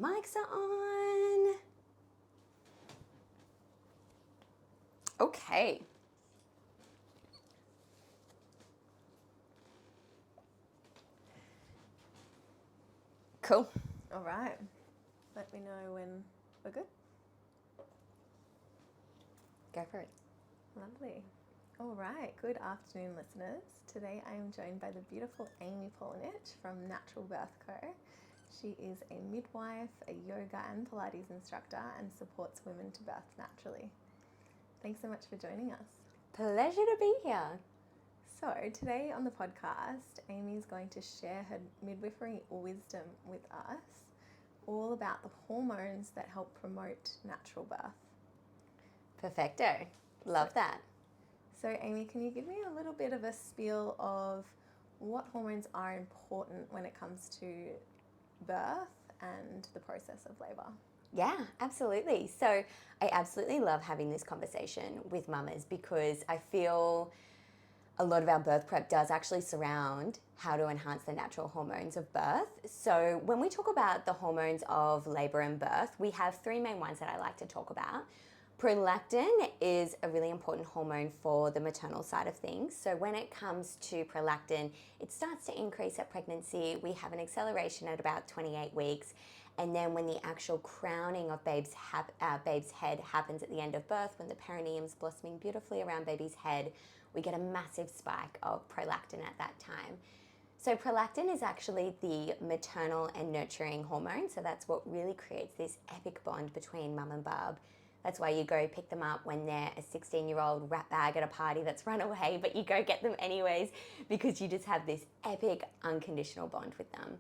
Mics are on. Okay. Cool. All right. Let me know when we're good. Go for it. Lovely. All right. Good afternoon, listeners. Today I am joined by the beautiful Amy Paulinich from Natural Birth Co. She is a midwife, a yoga and Pilates instructor, and supports women to birth naturally. Thanks so much for joining us. Pleasure to be here. So today on the podcast, Amy is going to share her midwifery wisdom with us, all about the hormones that help promote natural birth. Perfecto. Love that. So Amy, can you give me a little bit of a spiel of what hormones are important when it comes to birth and the process of labour? Yeah, absolutely. So I absolutely love having this conversation with mamas because I feel a lot of our birth prep does actually surround how to enhance the natural hormones of birth. So when we talk about the hormones of labour and birth, we have three main ones that I like to talk about. Prolactin is a really important hormone for the maternal side of things. So when it comes to prolactin, it starts to increase at pregnancy. We have an acceleration at about 28 weeks. And then when the actual crowning of babe's head happens at the end of birth, when the perineum's blossoming beautifully around baby's head, we get a massive spike of prolactin at that time. So prolactin is actually the maternal and nurturing hormone. So that's what really creates this epic bond between mum and bub. That's why you go pick them up when they're a 16-year-old rat bag at a party that's run away, but you go get them anyways because you just have this epic unconditional bond with them.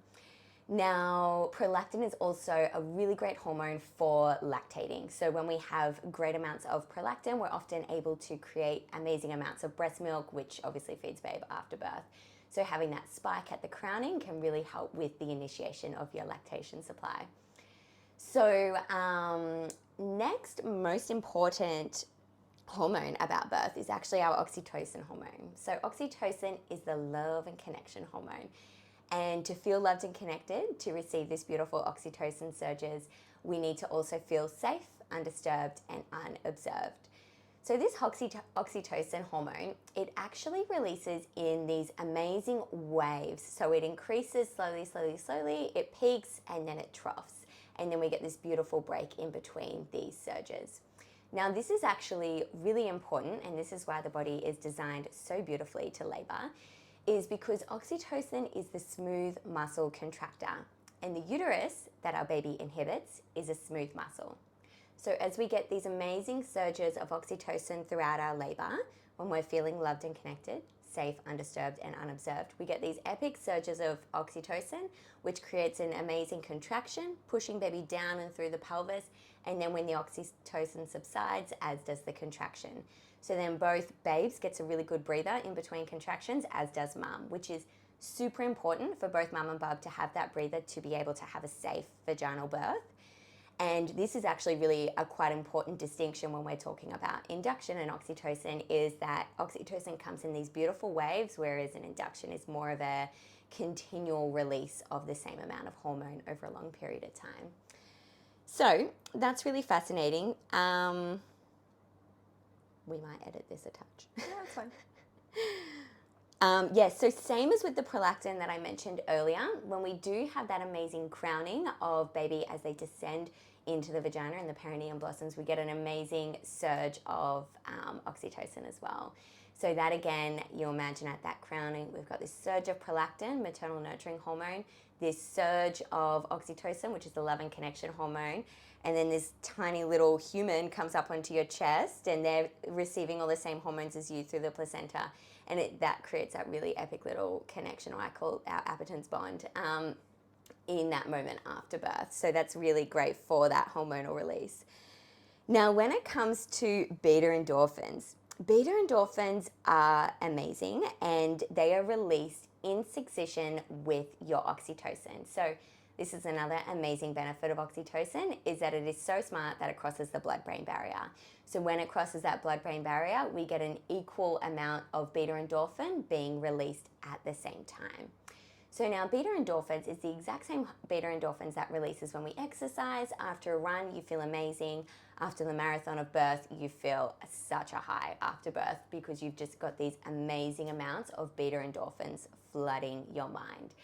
Now, prolactin is also a really great hormone for lactating. So when we have great amounts of prolactin, we're often able to create amazing amounts of breast milk, which obviously feeds babe after birth. So having that spike at the crowning can really help with the initiation of your lactation supply. So next most important hormone about birth is actually our oxytocin hormone. So oxytocin is the love and connection hormone. And to feel loved and connected, to receive this beautiful oxytocin surges, we need to also feel safe, undisturbed, and unobserved. So this oxytocin hormone, it actually releases in these amazing waves. So it increases slowly, slowly, slowly, it peaks, and then it troughs. And then we get this beautiful break in between these surges. Now this is actually really important, and this is why the body is designed so beautifully to labour, is because oxytocin is the smooth muscle contractor, and the uterus that our baby inhibits is a smooth muscle. So as we get these amazing surges of oxytocin throughout our labour, when we're feeling loved and connected, safe, undisturbed, and unobserved, we get these epic surges of oxytocin, which creates an amazing contraction, pushing baby down and through the pelvis, and then when the oxytocin subsides, as does the contraction. So then both babes gets a really good breather in between contractions, as does mum, which is super important for both mum and bub to have that breather to be able to have a safe vaginal birth. And this is actually really a quite important distinction when we're talking about induction and oxytocin, is that oxytocin comes in these beautiful waves, whereas an induction is more of a continual release of the same amount of hormone over a long period of time. So that's really fascinating. We might edit this a touch. Yeah, that's fine. Yes, so same as with the prolactin that I mentioned earlier, when we do have that amazing crowning of baby as they descend into the vagina and the perineum blossoms, we get an amazing surge of oxytocin as well. So that again, you imagine at that crowning, we've got this surge of prolactin, maternal nurturing hormone, this surge of oxytocin, which is the love and connection hormone, and then this tiny little human comes up onto your chest and they're receiving all the same hormones as you through the placenta. And that creates that really epic little connection, or I call our appetence bond, in that moment after birth. So that's really great for that hormonal release. Now, when it comes to beta endorphins are amazing, and they are released in succession with your oxytocin. So this is another amazing benefit of oxytocin, is that it is so smart that it crosses the blood-brain barrier. So when it crosses that blood-brain barrier, we get an equal amount of beta endorphin being released at the same time. So now beta endorphins is the exact same beta endorphins that releases when we exercise. After a run, you feel amazing. After the marathon of birth, you feel such a high after birth because you've just got these amazing amounts of beta endorphins flooding your mind.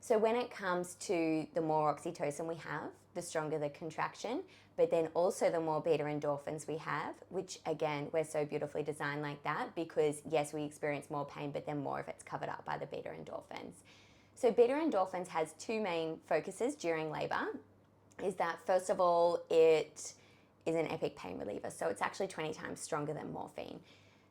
So when it comes to the more oxytocin we have, the stronger the contraction, but then also the more beta endorphins we have, which again, we're so beautifully designed like that because yes, we experience more pain, but then more of it's covered up by the beta endorphins. So beta endorphins has two main focuses during labor, is that first of all, it is an epic pain reliever. So it's actually 20 times stronger than morphine.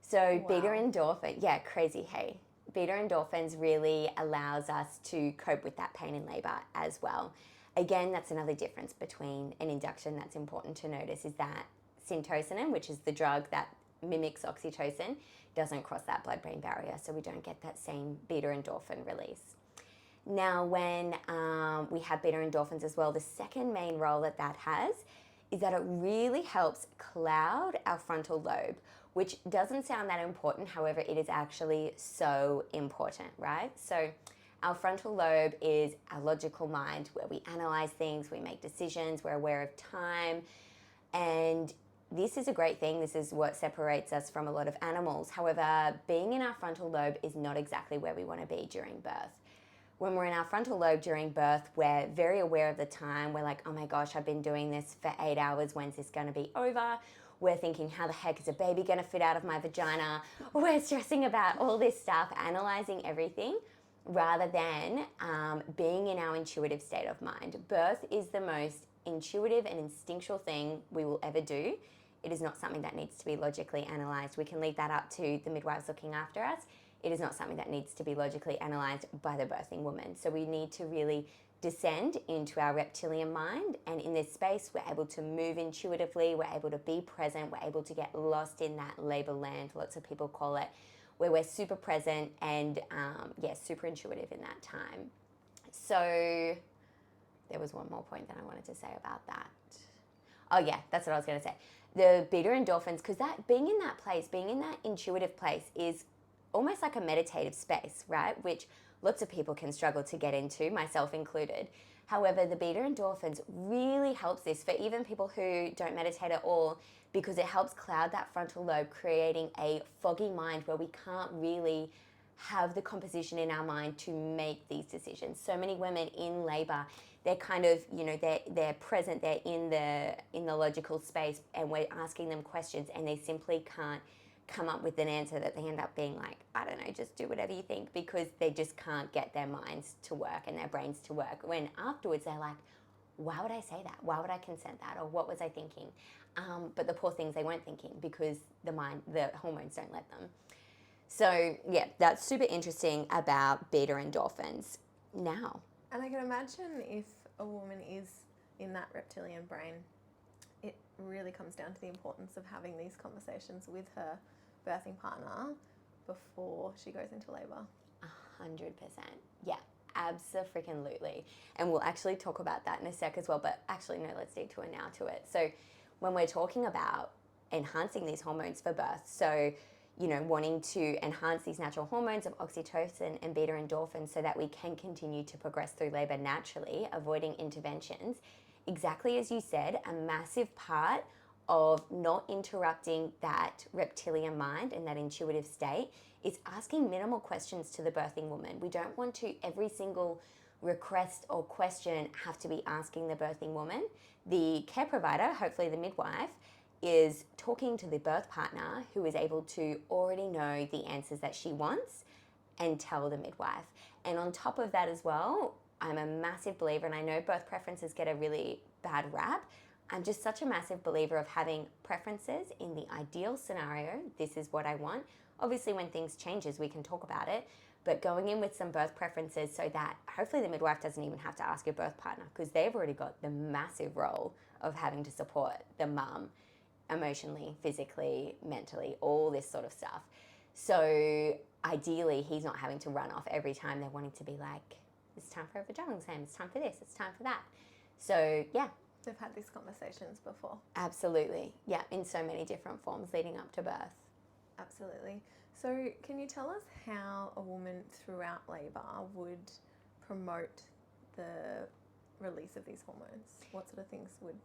So Wow. beta endorphin, yeah, crazy, hey. Beta endorphins really allows us to cope with that pain in labor as well. Again, that's another difference between an induction that's important to notice is that syntocinin, which is the drug that mimics oxytocin, doesn't cross that blood-brain barrier, so we don't get that same beta endorphin release. Now, when we have beta endorphins as well, the second main role that has is that it really helps cloud our frontal lobe, which doesn't sound that important. However, it is actually so important, right? So our frontal lobe is our logical mind where we analyze things, we make decisions, we're aware of time. And this is a great thing. This is what separates us from a lot of animals. However, being in our frontal lobe is not exactly where we want to be during birth. When we're in our frontal lobe during birth, we're very aware of the time. We're like, oh my gosh, I've been doing this for 8 hours. When's this going to be over? We're thinking, how the heck is a baby going to fit out of my vagina? We're stressing about all this stuff, analyzing everything, rather than being in our intuitive state of mind. Birth is the most intuitive and instinctual thing we will ever do. It is not something that needs to be logically analyzed. We can leave that up to the midwives looking after us. It is not something that needs to be logically analysed by the birthing woman. So we need to really descend into our reptilian mind, and in this space we're able to move intuitively, we're able to be present, we're able to get lost in that labour land, lots of people call it, where we're super present and super intuitive in that time. So there was one more point that I wanted to say about that. Oh yeah, that's what I was going to say. The beta endorphins, because that being in that place, being in that intuitive place is almost like a meditative space, right? Which lots of people can struggle to get into, myself included. However, the beta endorphins really helps this for even people who don't meditate at all, because it helps cloud that frontal lobe, creating a foggy mind where we can't really have the composition in our mind to make these decisions. So many women in labor, they're kind of, they're present, they're in the logical space, and we're asking them questions and they simply can't come up with an answer, that they end up being like, I don't know, just do whatever you think, because they just can't get their minds to work and their brains to work. When afterwards they're like, why would I say that? Why would I consent that? Or what was I thinking? But the poor things, they weren't thinking because the hormones don't let them. So yeah, that's super interesting about beta endorphins. Now. And I can imagine if a woman is in that reptilian brain, it really comes down to the importance of having these conversations with her birthing partner before she goes into labor. 100%. Yeah, abso-freaking-lutely. And we'll actually talk about that in a sec as well, but actually no, let's detour now to it. So when we're talking about enhancing these hormones for birth, so wanting to enhance these natural hormones of oxytocin and beta endorphins so that we can continue to progress through labor naturally, avoiding interventions, exactly as you said, a massive part of not interrupting that reptilian mind and that intuitive state is asking minimal questions to the birthing woman. We don't want to, every single request or question, have to be asking the birthing woman. The care provider, hopefully the midwife, is talking to the birth partner who is able to already know the answers that she wants and tell the midwife. And on top of that as well, I'm a massive believer, and I know birth preferences get a really bad rap. I'm just such a massive believer of having preferences in the ideal scenario. This is what I want. Obviously, when things changes, we can talk about it, but going in with some birth preferences so that hopefully the midwife doesn't even have to ask your birth partner, because they've already got the massive role of having to support the mum emotionally, physically, mentally, all this sort of stuff. So ideally, he's not having to run off every time they're wanting to be like, it's time for a vaginal exam, it's time for this, it's time for that. So yeah. They've had these conversations before. Absolutely. Yeah, in so many different forms leading up to birth. Absolutely. So can you tell us how a woman throughout labour would promote the release of these hormones? What sort of things would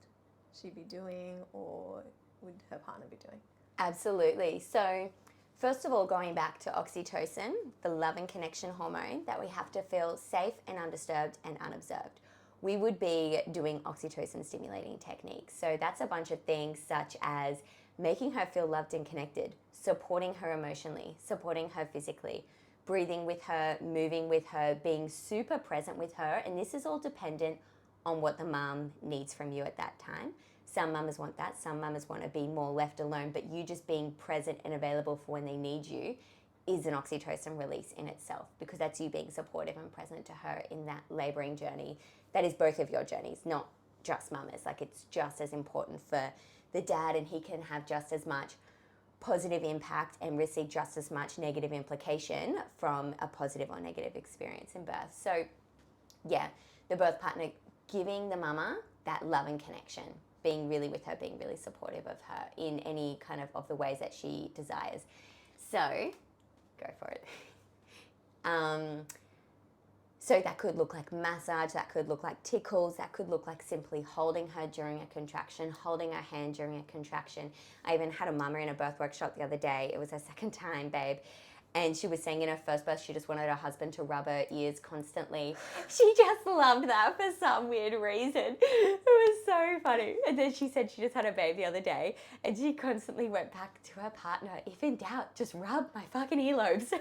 she be doing, or would her partner be doing? Absolutely. So first of all, going back to oxytocin, the love and connection hormone, that we have to feel safe and undisturbed and unobserved. We would be doing oxytocin stimulating techniques. So that's a bunch of things such as making her feel loved and connected, supporting her emotionally, supporting her physically, breathing with her, moving with her, being super present with her. And this is all dependent on what the mum needs from you at that time. Some mamas want that. Some mamas want to be more left alone, but you just being present and available for when they need you is an oxytocin release in itself, because that's you being supportive and present to her in that labouring journey. That is both of your journeys, not just mamas. Like, it's just as important for the dad, and he can have just as much positive impact and receive just as much negative implication from a positive or negative experience in birth. So yeah, the birth partner giving the mama that love and connection, being really with her, being really supportive of her in any kind of the ways that she desires. So go for it. So that could look like massage, that could look like tickles, that could look like simply holding her during a contraction, holding her hand during a contraction. I even had a mama in a birth workshop the other day. It was her second time, babe. And she was saying in her first birth, she just wanted her husband to rub her ears constantly. She just loved that for some weird reason. It was so funny. And then she said she just had a babe the other day, and she constantly went back to her partner, if in doubt, just rub my fucking earlobes.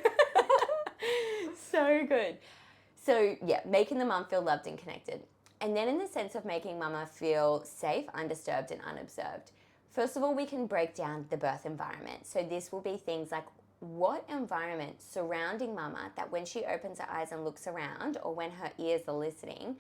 So good. So yeah, making the mum feel loved and connected. And then in the sense of making mama feel safe, undisturbed and unobserved. First of all, we can break down the birth environment. So this will be things like, what environment surrounding mama, that when she opens her eyes and looks around, or when her ears are listening,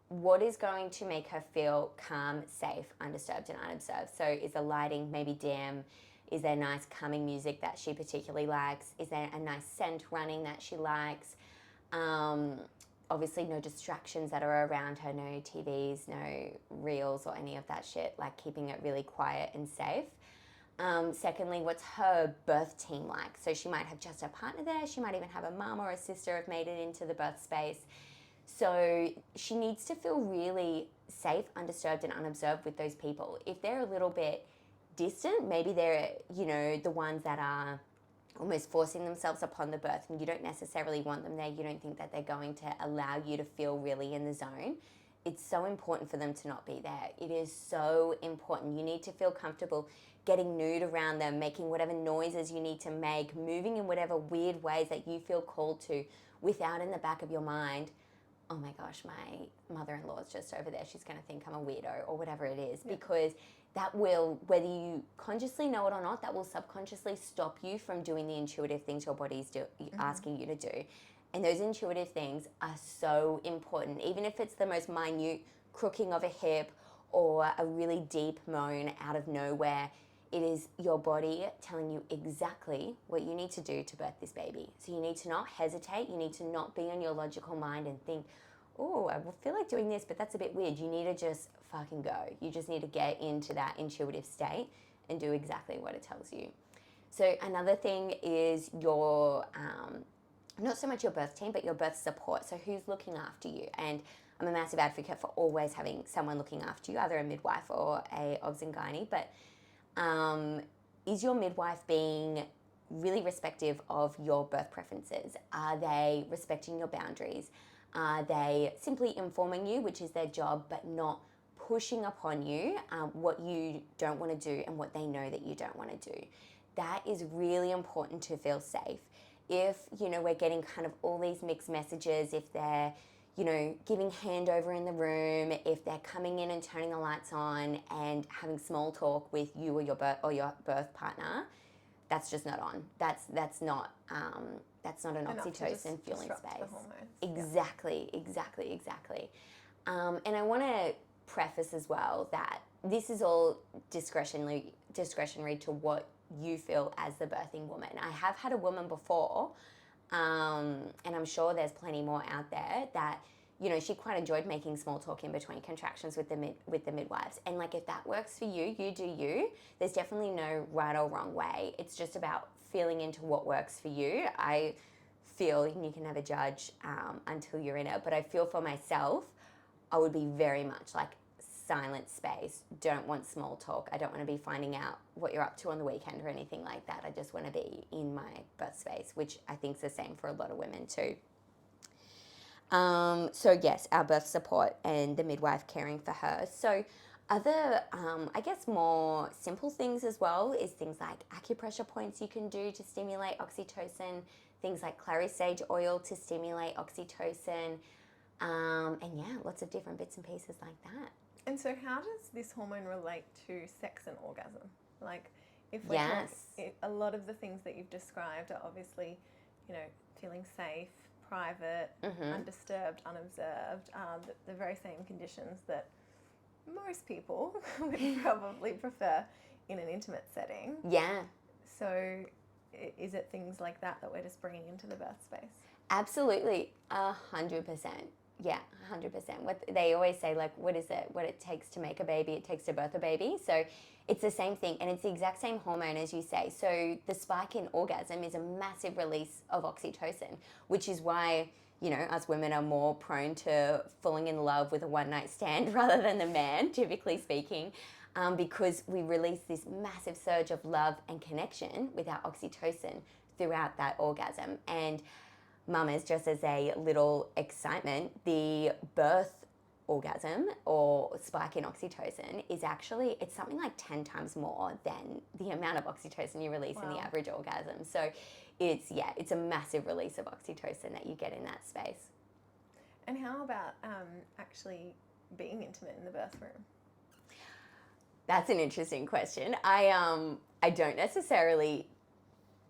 what is going to make her feel calm, safe, undisturbed and unobserved? So is the lighting maybe dim? Is there nice calming music that she particularly likes? Is there a nice scent running that she likes? Obviously no distractions that are around her, no TVs, no reels or any of that shit, like keeping it really quiet and safe. Secondly, what's her birth team like? So she might have just her partner there. She might even have a mum or a sister have made it into the birth space. So she needs to feel really safe, undisturbed and unobserved with those people. If they're a little bit distant, maybe they're, the ones that are almost forcing themselves upon the birth, and you don't necessarily want them there. You don't think that they're going to allow you to feel really in the zone. It's so important for them to not be there. It is so important. You need to feel comfortable getting nude around them, making whatever noises you need to make, moving in whatever weird ways that you feel called to, without in the back of your mind, oh my gosh, my mother-in-law is just over there, she's going to think I'm a weirdo, or whatever it is. Yeah. Because that will, whether you consciously know it or not, that will subconsciously stop you from doing the intuitive things your body's asking you to do. And those intuitive things are so important, even if it's the most minute crooking of a hip or a really deep moan out of nowhere. It is your body telling you exactly what you need to do to birth this baby. So you need to not hesitate. You need to not be on your logical mind and think, oh, I feel like doing this, but that's a bit weird. You need to just fucking go. You just need to get into that intuitive state and do exactly what it tells you. So another thing is your, not so much your birth team, but your birth support. So who's looking after you? And I'm a massive advocate for always having someone looking after you, either a midwife or a obs and gynae, but is your midwife being really respective of your birth preferences? Are they respecting your boundaries? Are they simply informing you, which is their job, but not pushing upon you what you don't want to do and what they know that you don't want to do? That is really important to feel safe. If, we're getting kind of all these mixed messages, if they're, giving handover in the room, if they're coming in and turning the lights on and having small talk with you or your birth partner, that's just not on. That's not an oxytocin fueling space. Exactly. And I want to preface as well that this is all discretionary to what you feel as the birthing woman. I have had a woman before, and I'm sure there's plenty more out there that, she quite enjoyed making small talk in between contractions with the midwives. And like, if that works for you, you do you. There's definitely no right or wrong way. It's just about feeling into what works for you. I feel, and you can never judge until you're in it, but I feel for myself, I would be very much like silent space, don't want small talk. I don't want to be finding out what you're up to on the weekend or anything like that. I just want to be in my birth space, which I think is the same for a lot of women too. So yes, our birth support and the midwife caring for her. So other, I guess more simple things as well is things like acupressure points you can do to stimulate oxytocin, things like clary sage oil to stimulate oxytocin, and yeah, lots of different bits and pieces like that. And so how does this hormone relate to sex and orgasm? Like, if we're a lot of the things that you've described are obviously, you know, feeling safe, private, undisturbed, unobserved, the very same conditions that most people would probably prefer in an intimate setting. Yeah. So is it things like that that we're just bringing into the birth space? Absolutely, 100%. Yeah, 100%. What they always say, like, what is it? What it takes to make a baby, it takes to birth a baby. So it's the same thing, and it's the exact same hormone as you say. So the spike in orgasm is a massive release of oxytocin, which is why, you know, us women are more prone to falling in love with a one-night stand rather than the man, typically speaking, because we release this massive surge of love and connection with our oxytocin throughout that orgasm. And mamas, just as a little excitement, the birth orgasm or spike in oxytocin is actually, it's something like 10 times more than the amount of oxytocin you release in the average orgasm. So it's a massive release of oxytocin that you get in that space. And how about actually being intimate in the birth room? That's an interesting question. I don't necessarily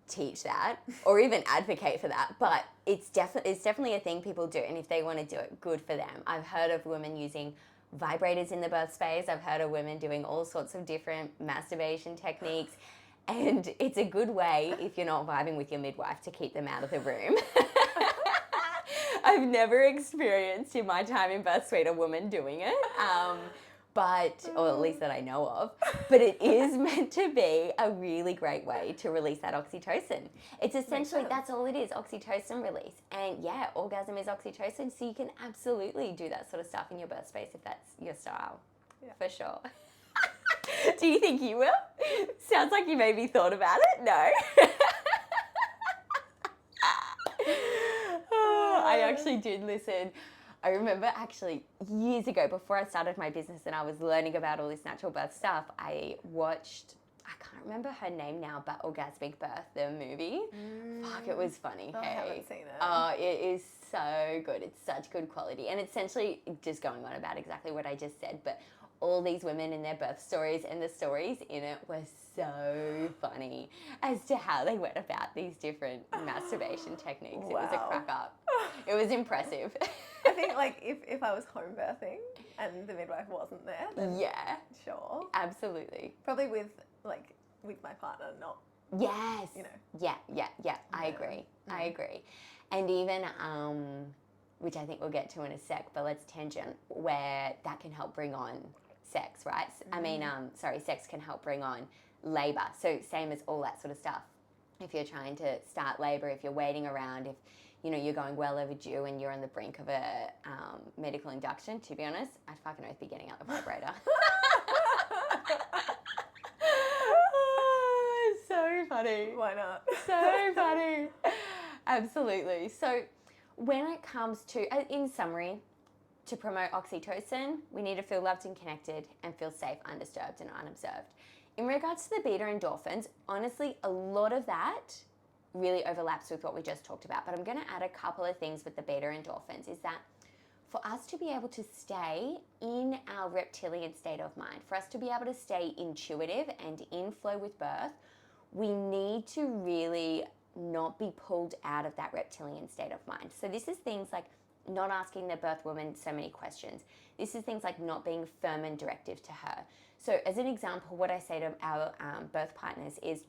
teach that or even advocate for that, but it's definitely a thing people do, and if they want to do it, good for them. I've heard of women using vibrators in the birth space. I've heard of women doing all sorts of different masturbation techniques, and it's a good way, if you're not vibing with your midwife, to keep them out of the room. I've never experienced in my time in birth suite a woman doing it. But, or at least that I know of, but it is meant to be a really great way to release that oxytocin. It's essentially, that's all it is, oxytocin release. And yeah, orgasm is oxytocin, so you can absolutely do that sort of stuff in your birth space if that's your style, for sure. Do you think you will? Sounds like you maybe thought about it. No. I actually did listen. I remember actually years ago, before I started my business and I was learning about all this natural birth stuff, I watched, I can't remember her name now, but Orgasmic Birth, the movie. Fuck, it was funny. I haven't seen it. Oh, it is so good. It's such good quality. And essentially just going on about exactly what I just said, but all these women and their birth stories and the stories in it were so funny as to how they went about these different masturbation techniques. It was a crack up. It was impressive. I think, like, if I was home birthing and the midwife wasn't there, then sure. Absolutely. Probably with my partner, not, yes. you know. Yeah. I agree. I agree. And even, which I think we'll get to in a sec, but let's tangent, where that can help bring on sex, right? Sex can help bring on labour. So same as all that sort of stuff. If you're trying to start labour, if you're waiting around, if you're going well overdue and you're on the brink of a medical induction, to be honest, I'd fucking oath be getting out the vibrator. So funny. Why not? So funny. Absolutely. So when it comes to, in summary, to promote oxytocin, we need to feel loved and connected and feel safe, undisturbed and unobserved. In regards to the beta endorphins, honestly, a lot of that really overlaps with what we just talked about, but I'm going to add a couple of things with the beta endorphins. Is that for us to be able to stay in our reptilian state of mind, for us to be able to stay intuitive and in flow with birth, we need to really not be pulled out of that reptilian state of mind. So this is things like not asking the birth woman so many questions. This is things like not being firm and directive to her. So as an example, what I say to our birth partners is,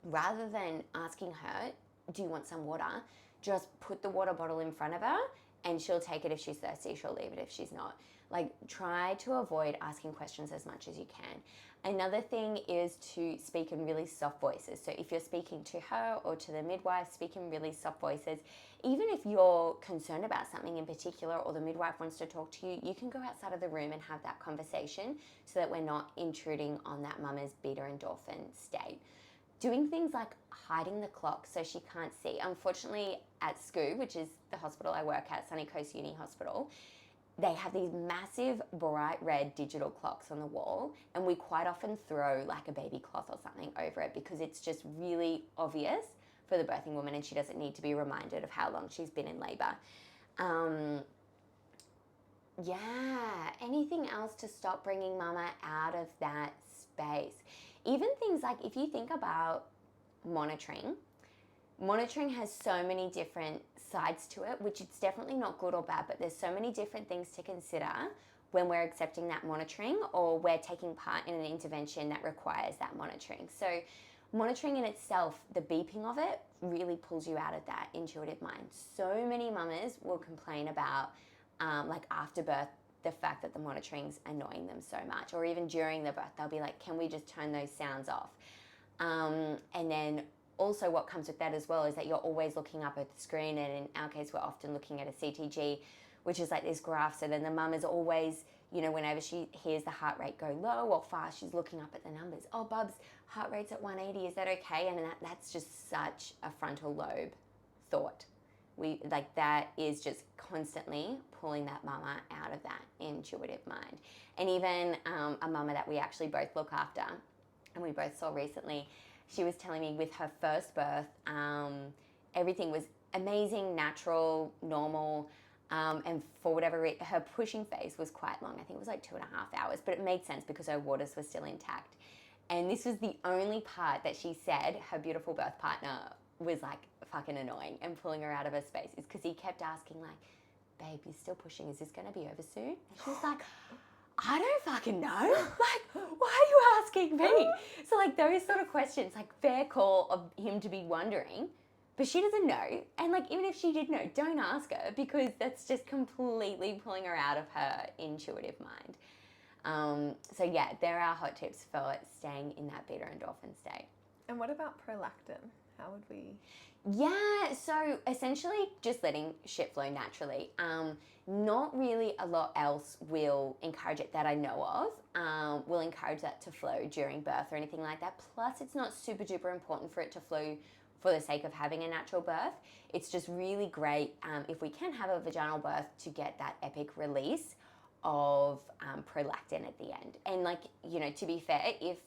rather than asking her, do you want some water, just put the water bottle in front of her and she'll take it if she's thirsty, she'll leave it if she's not. Like, try to avoid asking questions as much as you can. Another thing is to speak in really soft voices. So if you're speaking to her or to the midwife, speak in really soft voices. Even if you're concerned about something in particular or the midwife wants to talk to you, you can go outside of the room and have that conversation so that we're not intruding on that mama's beta endorphin state. Doing things like hiding the clock so she can't see. Unfortunately, at SCU, which is the hospital I work at, Sunny Coast Uni Hospital, they have these massive bright red digital clocks on the wall, and we quite often throw like a baby cloth or something over it because it's just really obvious for the birthing woman and she doesn't need to be reminded of how long she's been in labour. Anything else to stop bringing mama out of that space? Even things like, if you think about monitoring has so many different sides to it, which it's definitely not good or bad, but there's so many different things to consider when we're accepting that monitoring or we're taking part in an intervention that requires that monitoring. So monitoring in itself, the beeping of it really pulls you out of that intuitive mind. So many mamas will complain about like after birth, the fact that the monitoring's annoying them so much, or even during the birth, they'll be like, can we just turn those sounds off? And then also what comes with that as well is that you're always looking up at the screen, and in our case, we're often looking at a CTG, which is like this graph. So then the mum is always, whenever she hears the heart rate go low or fast, she's looking up at the numbers. Oh, Bubs, heart rate's at 180, is that okay? And that's just such a frontal lobe thought. That is just constantly pulling that mama out of that intuitive mind. And even a mama that we actually both look after and we both saw recently, she was telling me with her first birth, everything was amazing, natural, normal, and for whatever reason, her pushing phase was quite long. I think it was like 2.5 hours, but it made sense because her waters were still intact. And this was the only part that she said her beautiful birth partner was like fucking annoying and pulling her out of her space, is because he kept asking like, babe, you're still pushing, is this going to be over soon? And she was like, I don't fucking know. Like, why are you asking me? So like those sort of questions, like fair call of him to be wondering, but she doesn't know. And like, even if she did know, don't ask her, because that's just completely pulling her out of her intuitive mind. So yeah, there are hot tips for staying in that beta endorphin state. And what about prolactin? How would we? Yeah, so essentially just letting shit flow naturally. Not really a lot else will encourage it that I know of, will encourage that to flow during birth or anything like that. Plus, it's not super duper important for it to flow for the sake of having a natural birth. It's just really great if we can have a vaginal birth to get that epic release of prolactin at the end. And like, to be fair, if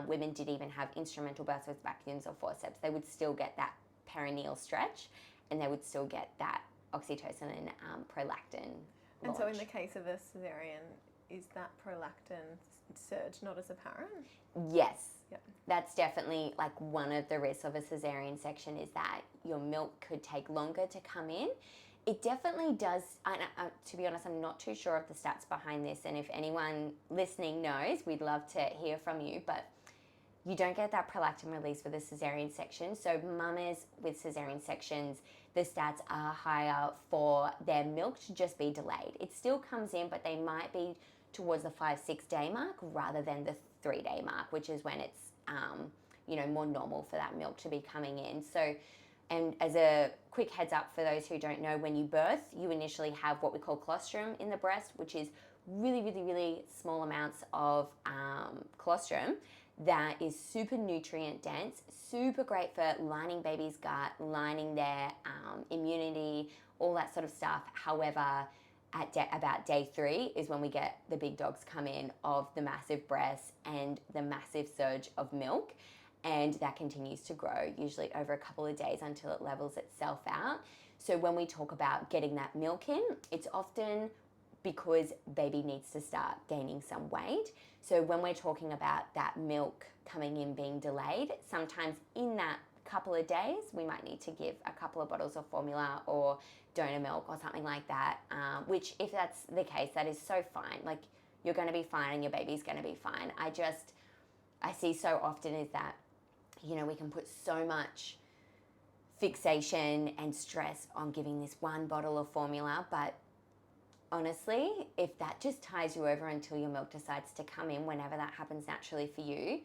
women did even have instrumental births with vacuums or forceps, they would still get that perineal stretch and they would still get that oxytocin and prolactin launch. And so in the case of a cesarean, is that prolactin surge not as apparent? Yes. Yep. That's definitely like one of the risks of a cesarean section, is that your milk could take longer to come in. It definitely does. To be honest, I'm not too sure of the stats behind this, and if anyone listening knows, we'd love to hear from you, but you don't get that prolactin release with a cesarean section. So mamas with cesarean sections, the stats are higher for their milk to just be delayed. It still comes in, but they might be towards the 5-6 day mark rather than the 3 day mark, which is when it's more normal for that milk to be coming in. So, and as a quick heads up for those who don't know, when you birth, you initially have what we call colostrum in the breast, which is really, really, really small amounts of colostrum that is super nutrient dense, super great for lining baby's gut, lining their immunity, all that sort of stuff. However, at about day 3 is when we get the big dogs come in of the massive breasts and the massive surge of milk. And that continues to grow, usually over a couple of days until it levels itself out. So when we talk about getting that milk in, it's often because baby needs to start gaining some weight. So when we're talking about that milk coming in being delayed, sometimes in that couple of days, we might need to give a couple of bottles of formula or donor milk or something like that, which if that's the case, that is so fine. Like, you're going to be fine and your baby's going to be fine. I see so often is that, we can put so much fixation and stress on giving this one bottle of formula, but honestly, if that just ties you over until your milk decides to come in whenever that happens naturally for you,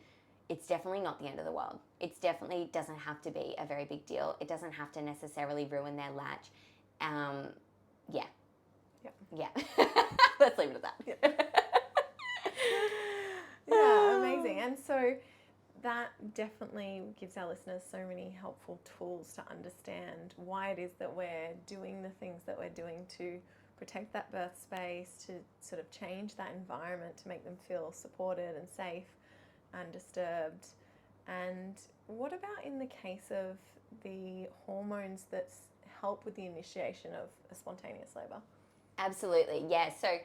it's definitely not the end of the world. It definitely doesn't have to be a very big deal. It doesn't have to necessarily ruin their latch. Yeah. Yep. Yeah. Let's leave it at that. Yep. Yeah, amazing. And so that definitely gives our listeners so many helpful tools to understand why it is that we're doing the things that we're doing to protect that birth space, to sort of change that environment to make them feel supported and safe, undisturbed. And what about in the case of the hormones that help with the initiation of a spontaneous labour? Absolutely, yeah. So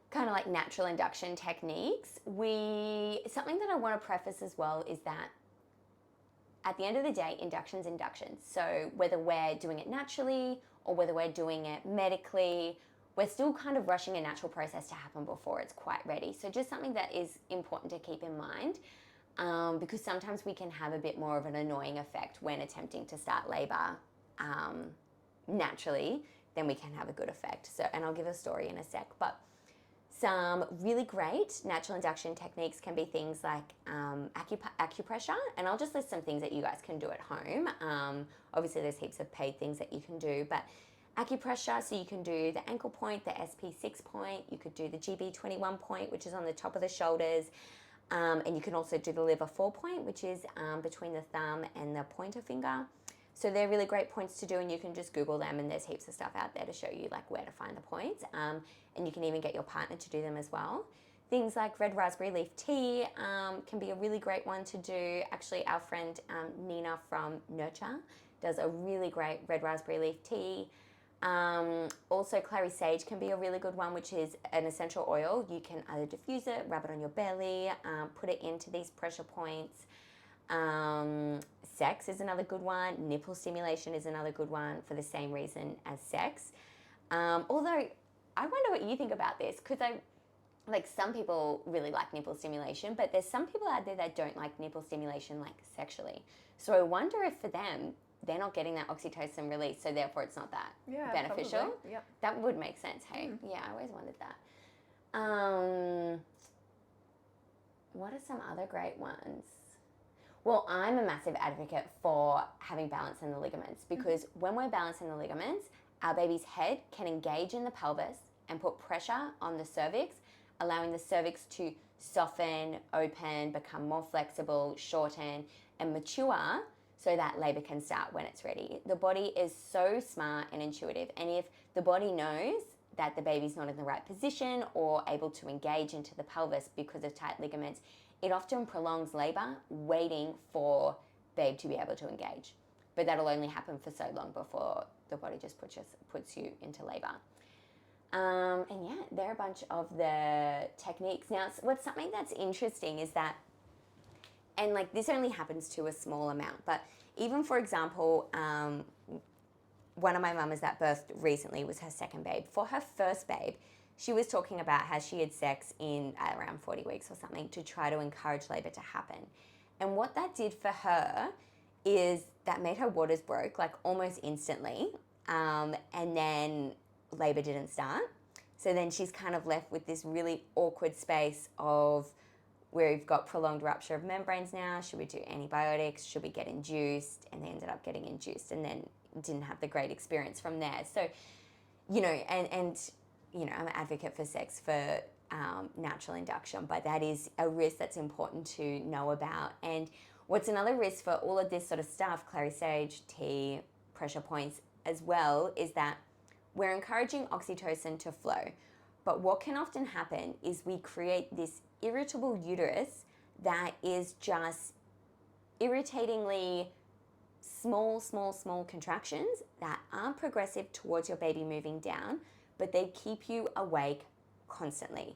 kind of like natural induction techniques, something that I want to preface as well is that at the end of the day, induction's induction. So whether we're doing it naturally or whether we're doing it medically, we're still kind of rushing a natural process to happen before it's quite ready. So just something that is important to keep in mind, because sometimes we can have a bit more of an annoying effect when attempting to start labour naturally than we can have a good effect. So, and I'll give a story in a sec, but some really great natural induction techniques can be things like acupressure, and I'll just list some things that you guys can do at home. Obviously, there's heaps of paid things that you can do, but acupressure, so you can do the ankle point, the SP6 point, you could do the GB21 point, which is on the top of the shoulders, and you can also do the liver 4 point, which is between the thumb and the pointer finger. So they're really great points to do, and you can just Google them, and there's heaps of stuff out there to show you like where to find the points. And you can even get your partner to do them as well. Things like red raspberry leaf tea can be a really great one to do. Actually, our friend Nina from Nurture does a really great red raspberry leaf tea. Also, clary sage can be a really good one, which is an essential oil. You can either diffuse it, rub it on your belly, put it into these pressure points. Sex is another good one. Nipple stimulation is another good one for the same reason as sex. Although, I wonder what you think about this, because some people really like nipple stimulation, but there's some people out there that don't like nipple stimulation like sexually. So I wonder if for them, they're not getting that oxytocin release, so therefore it's not that beneficial. Probably. Yep. That would make sense, hey? Yeah, I always wondered that. What are some other great ones? Well, I'm a massive advocate for having balance in the ligaments, because when we're balancing the ligaments, our baby's head can engage in the pelvis and put pressure on the cervix, allowing the cervix to soften, open, become more flexible, shorten, and mature so that labour can start when it's ready. The body is so smart and intuitive, and if the body knows that the baby's not in the right position or able to engage into the pelvis because of tight ligaments, it often prolongs labour, waiting for babe to be able to engage. But that'll only happen for so long before the body just puts you into labour. And yeah, there are a bunch of the techniques. Now, what's something that's interesting is that, and like this only happens to a small amount, but even for example, one of my mamas that birthed recently was her second babe. For her first babe, she was talking about how she had sex in around 40 weeks or something to try to encourage labour to happen. And what that did for her is that made her waters broke like almost instantly, and then labour didn't start. So then she's kind of left with this really awkward space of where we've got prolonged rupture of membranes now. Should we do antibiotics? Should we get induced? And they ended up getting induced and then didn't have the great experience from there. So, you know, and you know, I'm an advocate for sex for natural induction, but that is a risk that's important to know about. And what's another risk for all of this sort of stuff, clary sage, tea, pressure points as well, is that we're encouraging oxytocin to flow. But what can often happen is we create this irritable uterus that is just irritatingly small contractions that aren't progressive towards your baby moving down, but they keep you awake constantly.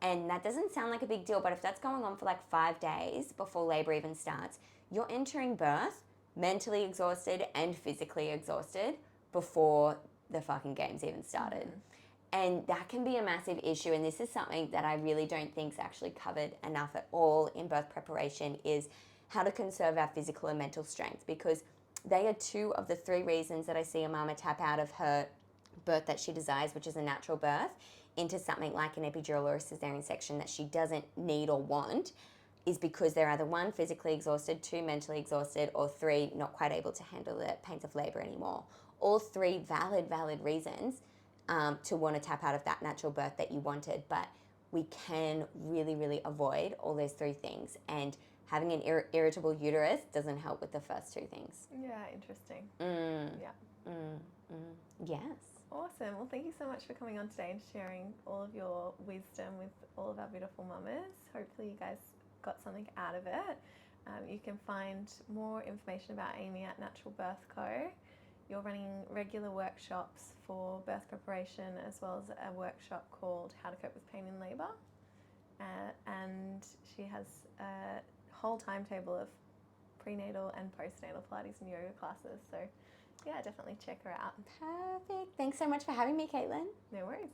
And that doesn't sound like a big deal, but if that's going on for like 5 days before labor even starts, you're entering birth mentally exhausted and physically exhausted before the fucking games even started. And that can be a massive issue. And this is something that I really don't think is actually covered enough at all in birth preparation, is how to conserve our physical and mental strength, because they are 2 of the 3 reasons that I see a mama tap out of her birth that she desires, which is a natural birth, into something like an epidural or a cesarean section that she doesn't need or want, is because they're either 1, physically exhausted, 2, mentally exhausted, or 3, not quite able to handle the pains of labour anymore. All 3 valid reasons to want to tap out of that natural birth that you wanted, but we can really avoid all those 3 things, and having an irritable uterus doesn't help with the first 2 things. Yeah, interesting. Yes. Awesome. Well, thank you so much for coming on today and sharing all of your wisdom with all of our beautiful mamas. Hopefully you guys got something out of it. You can find more information about Amy at Natural Birth Co. You're running regular workshops for birth preparation, as well as a workshop called How to Cope with Pain in Labour. And she has a whole timetable of prenatal and postnatal Pilates and yoga classes. So yeah, definitely check her out. Perfect. Thanks so much for having me, Caitlin. No worries.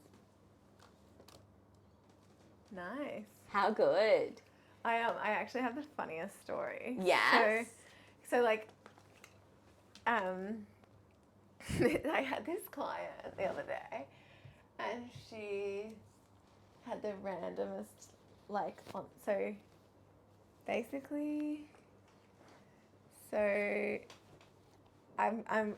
Nice. How good. I actually have the funniest story. Yes. So like, I had this client the other day, and she had the randomest, like, so basically, so I'm